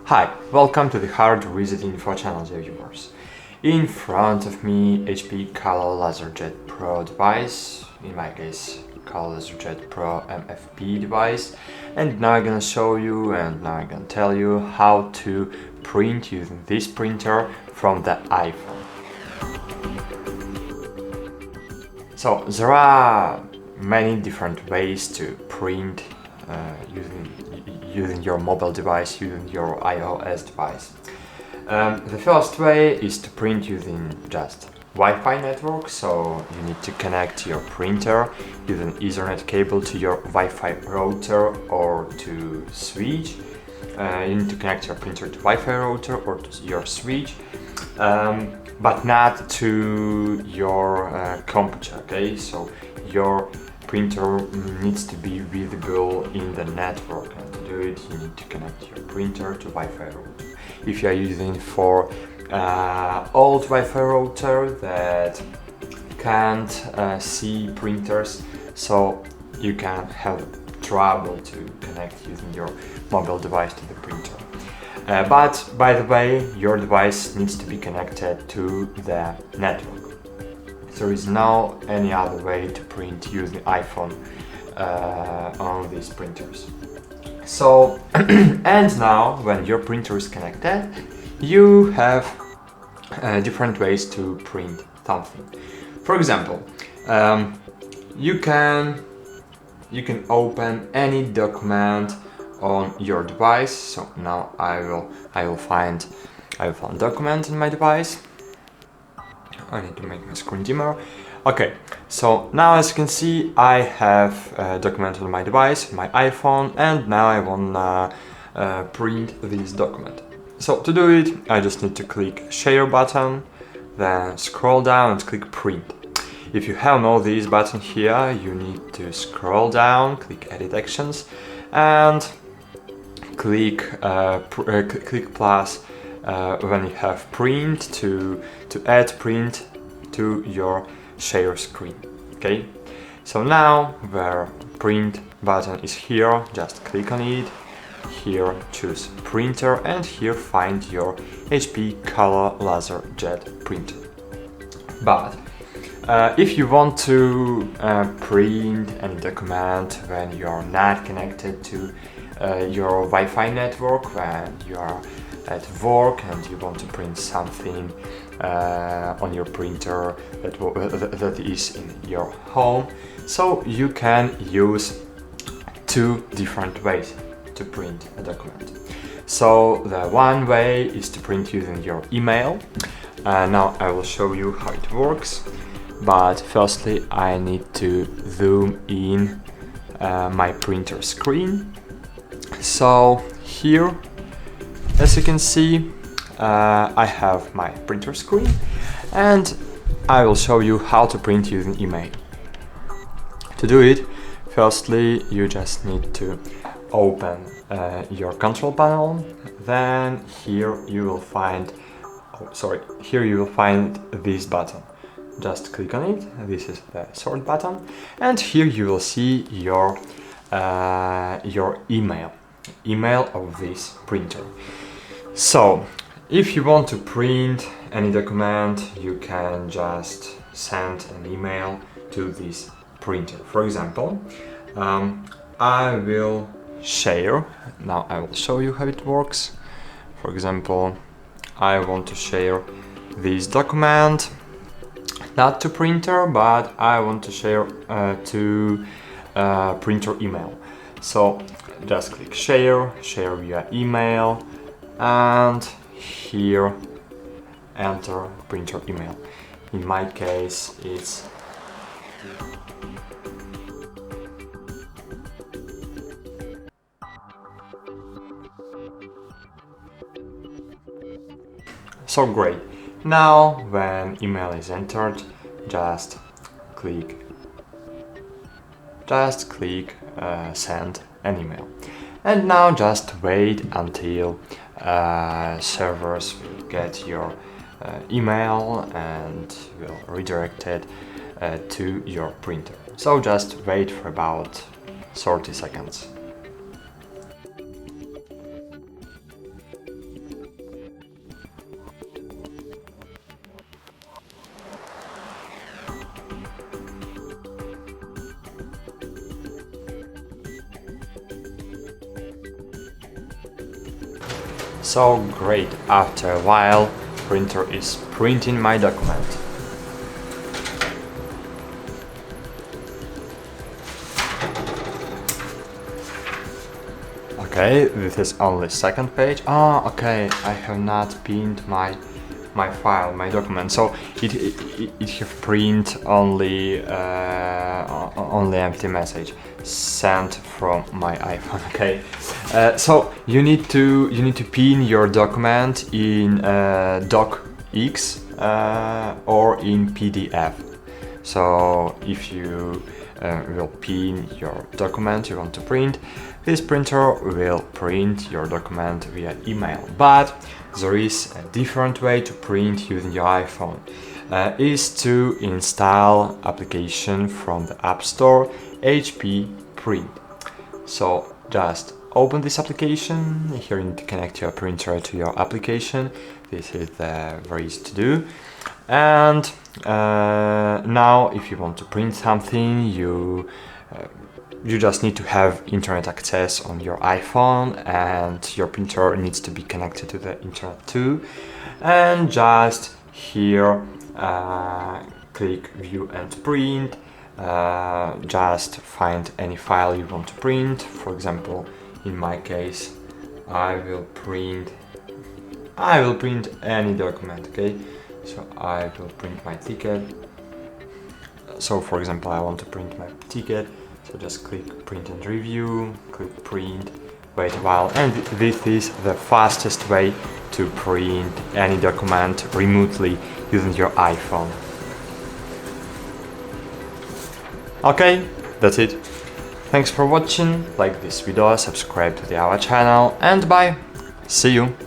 Hi, welcome to the HardReset.Info channel, dear viewers. In front of me, HP Color LaserJet Pro device, in my case, Color LaserJet Pro MFP device, and now I'm gonna show you and now I'm gonna tell you how to print using this printer from the iPhone. So there are many different ways to print using your mobile device, using your iOS device. The first way is to print using just Wi-Fi network, so you need to connect your printer using Ethernet cable to your Wi-Fi router or to switch. You need to connect your printer to Wi-Fi router or to your switch, but not to your computer, okay? So your printer needs to be visible in the network, and to do it you need to connect your printer to Wi-Fi router. If you are using for old Wi-Fi router that can't see printers, so you can have trouble to connect using your mobile device to the printer. But by the way, your device needs to be connected to the network. There is no any other way to print using iPhone on these printers. So, and now when your printer is connected, you have different ways to print something. For example, you can open any document on your device. So now I will find document in my device. I need to make my screen dimmer. Okay, so now as you can see, I have a document on my device, my iPhone, and now I wanna print this document. So to do it, I just need to click Share button, then scroll down and click Print. If you have no this button here, you need to scroll down, click Edit Actions, and click plus when you have print to add print to your share screen. Okay, so now the print button is here, just click on it, here choose printer, and here find your HP Color LaserJet printer. But if you want to print any document when you are not connected to your Wi-Fi network, when you are at work and you want to print something on your printer that is in your home, so you can use two different ways to print a document. So the one way is to print using your email. Now I will show you how it works, but firstly I need to zoom in my printer screen. So here, as you can see, I have my printer screen, and I will show you how to print using email. To do it, firstly you just need to open your control panel. Then here you will find this button. Just click on it. This is the sort button, and here you will see your email of this printer. So if you want to print any document, you can just send an email to this printer. For example, I will share. Now I will show you how it works. For example, I want to share this document, not to printer, but I want to share to printer email. So just click share via email, and here enter printer email. In my case it's so great. Now when email is entered, just click send an email, and now just wait until servers will get your email and will redirect it to your printer. So just wait for about 30 seconds. So great, after a while, printer is printing my document. Okay, this is only second page. Okay, I have not pinned my file, my document. So it have print only only empty message sent from my iPhone. Okay, so you need to pin your document in docx or in PDF. So if you will pin your document you want to print, this printer will print your document via email. But there is a different way to print using your iPhone. Is to install application from the App Store, HP Print. So just open this application. Here you need to connect your printer to your application. This is very easy to do. And now if you want to print something, you just need to have internet access on your iPhone, and your printer needs to be connected to the internet too. And just here click view and print. Just find any file you want to print. For example, in my case, I will print any document. Okay, so I will print my ticket. So for example, I want to print my ticket. So just click print and review, click print, wait a while, and this is the fastest way to print any document remotely using your iPhone. Okay, that's it. Thanks for watching, like this video, subscribe to our channel, and bye! See you!